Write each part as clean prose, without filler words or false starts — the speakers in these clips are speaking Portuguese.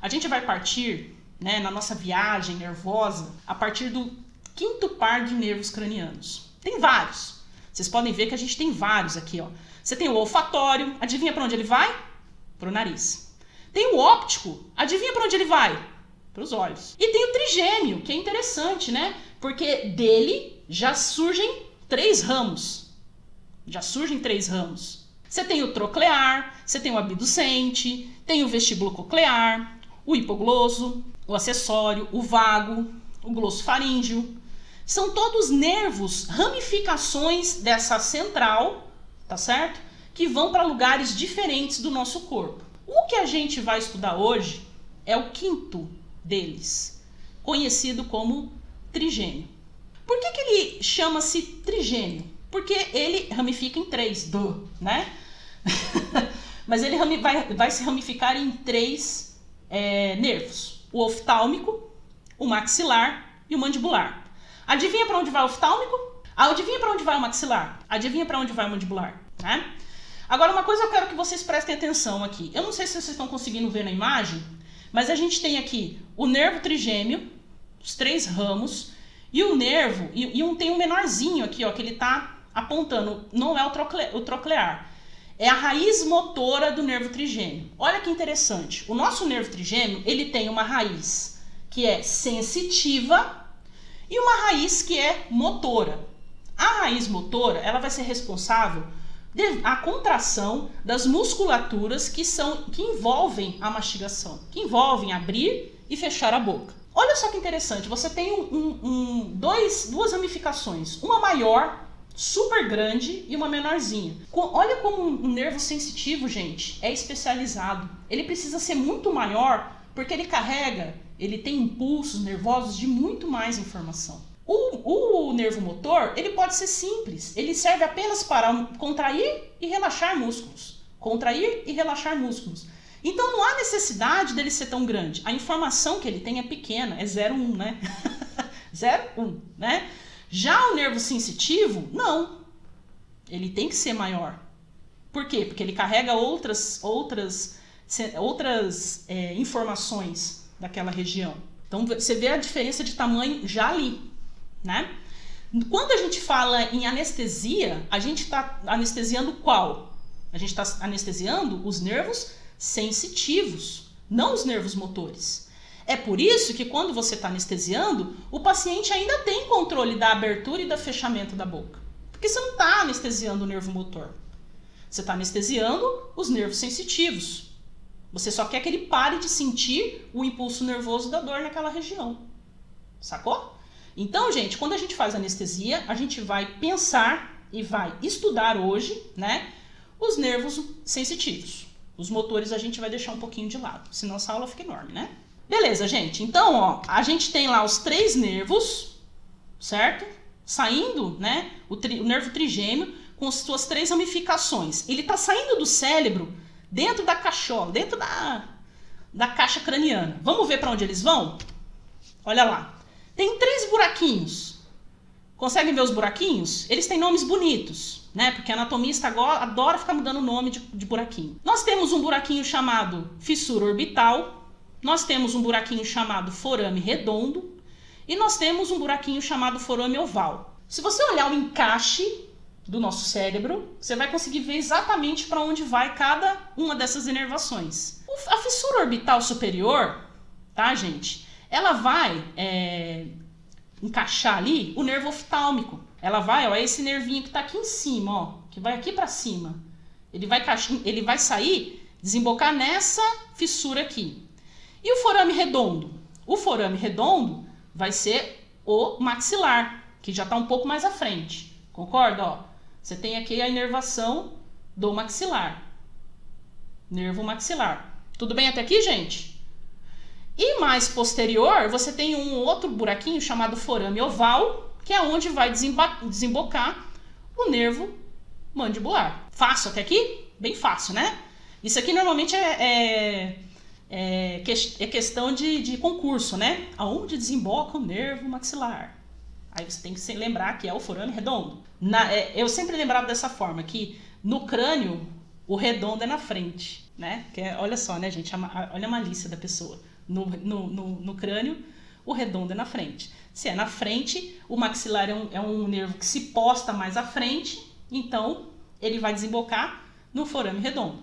A gente vai partir, né, na nossa viagem nervosa, a partir do 5º par de nervos cranianos. Tem vários. Vocês podem ver que a gente tem vários aqui, ó. Você tem o olfatório, adivinha para onde ele vai? Para o nariz. Tem o óptico, adivinha para onde ele vai? Para os olhos. E tem o trigêmeo, que é interessante, né? Porque dele já surgem 3 ramos. Você tem o troclear, você tem o abducente, tem o vestíbulo coclear, o hipoglosso, o acessório, o vago, o glosso faríngeo. São todos nervos, ramificações dessa central, tá certo? Que vão para lugares diferentes do nosso corpo. O que a gente vai estudar hoje é o 5º deles, conhecido como trigêmeo. Por que ele chama-se trigêmeo? Porque ele ramifica em 3, né? Mas ele vai se ramificar em 3 nervos. O oftálmico, o maxilar e o mandibular. Adivinha para onde vai o oftálmico? Adivinha para onde vai o maxilar? Adivinha para onde vai o mandibular? Né? Agora, uma coisa eu quero que vocês prestem atenção aqui. Eu não sei se vocês estão conseguindo ver na imagem, mas a gente tem aqui o nervo trigêmeo, os 3 ramos, e o nervo, tem um menorzinho aqui, ó, que ele está apontando, não é o troclear, é a raiz motora do nervo trigêmeo. Olha que interessante, o nosso nervo trigêmeo, ele tem uma raiz que é sensitiva e uma raiz que é motora. A raiz motora, ela vai ser responsável a contração das musculaturas que envolvem a mastigação, que envolvem abrir e fechar a boca. Olha só que interessante, você tem duas ramificações, uma maior, super grande, e uma menorzinha. Olha como um nervo sensitivo, gente, é especializado. Ele precisa ser muito maior porque ele tem impulsos nervosos de muito mais informação. O nervo motor, ele pode ser simples, ele serve apenas para contrair e relaxar músculos. Então não há necessidade dele ser tão grande. A informação que ele tem é pequena, é 0,1, né? 0,1, né? Já o nervo sensitivo, não. Ele tem que ser maior. Por quê? Porque ele carrega outras informações daquela região. Então você vê a diferença de tamanho já ali, né? Quando a gente fala em anestesia, a gente está anestesiando qual? A gente está anestesiando os nervos sensitivos, não os nervos motores. É por isso que quando você está anestesiando, o paciente ainda tem controle da abertura e do fechamento da boca. Porque você não está anestesiando o nervo motor. Você está anestesiando os nervos sensitivos. Você só quer que ele pare de sentir o impulso nervoso da dor naquela região. Sacou? Então, gente, quando a gente faz anestesia, a gente vai pensar e vai estudar hoje, né, os nervos sensitivos. Os motores a gente vai deixar um pouquinho de lado, senão essa aula fica enorme, né? Beleza, gente. Então, ó, a gente tem lá os 3 nervos, certo? Saindo, né, o nervo trigêmeo com as suas 3 ramificações. Ele tá saindo do cérebro dentro da cachola, dentro da caixa craniana. Vamos ver para onde eles vão? Olha lá. Tem 3 buraquinhos. Conseguem ver os buraquinhos? Eles têm nomes bonitos, né? Porque anatomista adora ficar mudando o nome de buraquinho. Nós temos um buraquinho chamado fissura orbital, nós temos um buraquinho chamado forame redondo e nós temos um buraquinho chamado forame oval. Se você olhar o encaixe do nosso cérebro, você vai conseguir ver exatamente para onde vai cada uma dessas inervações. A fissura orbital superior, tá, gente? Ela vai encaixar ali o nervo oftálmico. Ela vai, ó, é esse nervinho que está aqui em cima, ó, que vai aqui para cima. Ele vai sair, desembocar nessa fissura aqui. E o forame redondo? O forame redondo vai ser o maxilar, que já está um pouco mais à frente. Concorda? Ó, você tem aqui a inervação do maxilar. Nervo maxilar. Tudo bem até aqui, gente? E mais posterior, você tem um outro buraquinho chamado forame oval, que é onde vai desembocar o nervo mandibular. Fácil até aqui? Bem fácil, né? Isso aqui normalmente é questão de concurso, né? Aonde desemboca o nervo maxilar? Aí você tem que lembrar que é o forame redondo. Eu sempre lembrava dessa forma, que no crânio o redondo é na frente, né? Olha só, né, gente? Olha a malícia da pessoa. no crânio, o redondo é na frente. Se é na frente, o maxilar é um nervo que se posta mais à frente, então ele vai desembocar no forame redondo.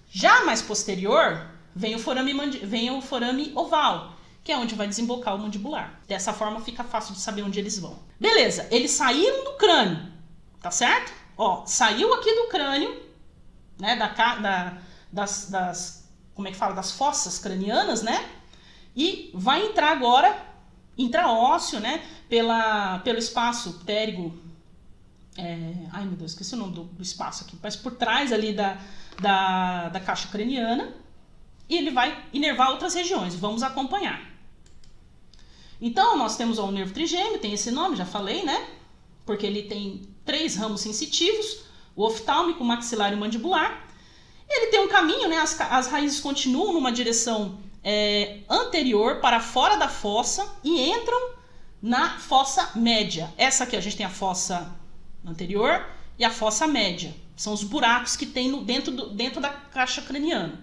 Já mais posterior, vem o forame oval, que é onde vai desembocar o mandibular. Dessa forma fica fácil de saber onde eles vão. Beleza, eles saíram do crânio, tá certo? Ó, saiu aqui do crânio, né, das fossas cranianas, né? E vai entrar agora intraósseo, né, pelo espaço ptérigo, ai meu Deus, esqueci o nome do espaço aqui, mas por trás ali da caixa craniana, e ele vai inervar outras regiões, vamos acompanhar. Então, nós temos o nervo trigêmeo, tem esse nome, já falei, né, porque ele tem 3 ramos sensitivos, o oftálmico, o maxilar e o mandibular. Ele tem um caminho, né, as raízes continuam numa direção anterior para fora da fossa e entram na fossa média. Essa aqui a gente tem a fossa anterior e a fossa média. São os buracos que tem dentro da caixa craniana.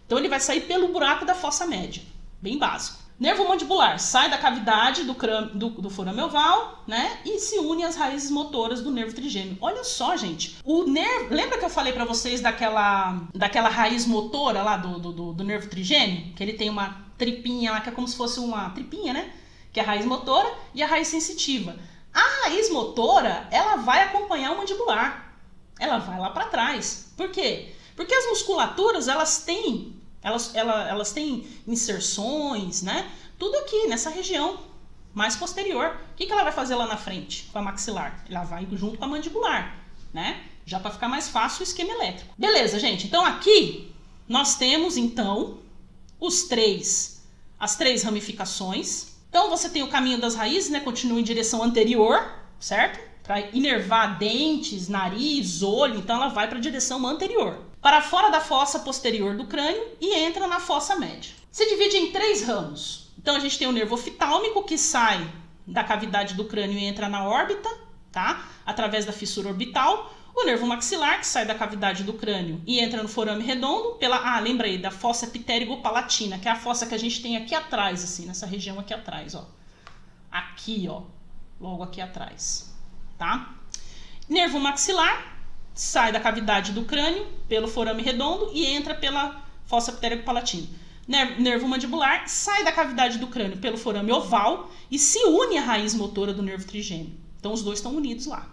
Então ele vai sair pelo buraco da fossa média, bem básico. Nervo mandibular sai da cavidade do forame oval, né, e se une às raízes motoras do nervo trigêmeo. Olha só, gente, o nervo, lembra que eu falei para vocês daquela raiz motora lá do nervo trigêmeo? Que ele tem uma tripinha lá, que é como se fosse uma tripinha, né, que é a raiz motora e a raiz sensitiva. A raiz motora, ela vai acompanhar o mandibular, ela vai lá para trás. Por quê? Porque as musculaturas, elas têm inserções, né? Tudo aqui nessa região mais posterior. O que ela vai fazer lá na frente com a maxilar? Ela vai junto com a mandibular, né? Já para ficar mais fácil o esquema elétrico. Beleza, gente? Então aqui nós temos então as 3 ramificações. Então você tem o caminho das raízes, né? Continua em direção anterior, certo? Para inervar dentes, nariz, olho, então ela vai para a direção anterior, para fora da fossa posterior do crânio e entra na fossa média. Se divide em 3 ramos. Então a gente tem o nervo oftálmico, que sai da cavidade do crânio e entra na órbita, tá? Através da fissura orbital. O nervo maxilar, que sai da cavidade do crânio e entra no forame redondo, lembra aí, da fossa ptérigo-palatina, que é a fossa que a gente tem aqui atrás, assim, nessa região aqui atrás, ó. Aqui, ó, logo aqui atrás, tá? Nervo maxilar sai da cavidade do crânio pelo forame redondo e entra pela fossa ptérigo-palatina. Nervo mandibular sai da cavidade do crânio pelo forame oval e se une à raiz motora do nervo trigêmeo. Então os dois estão unidos lá.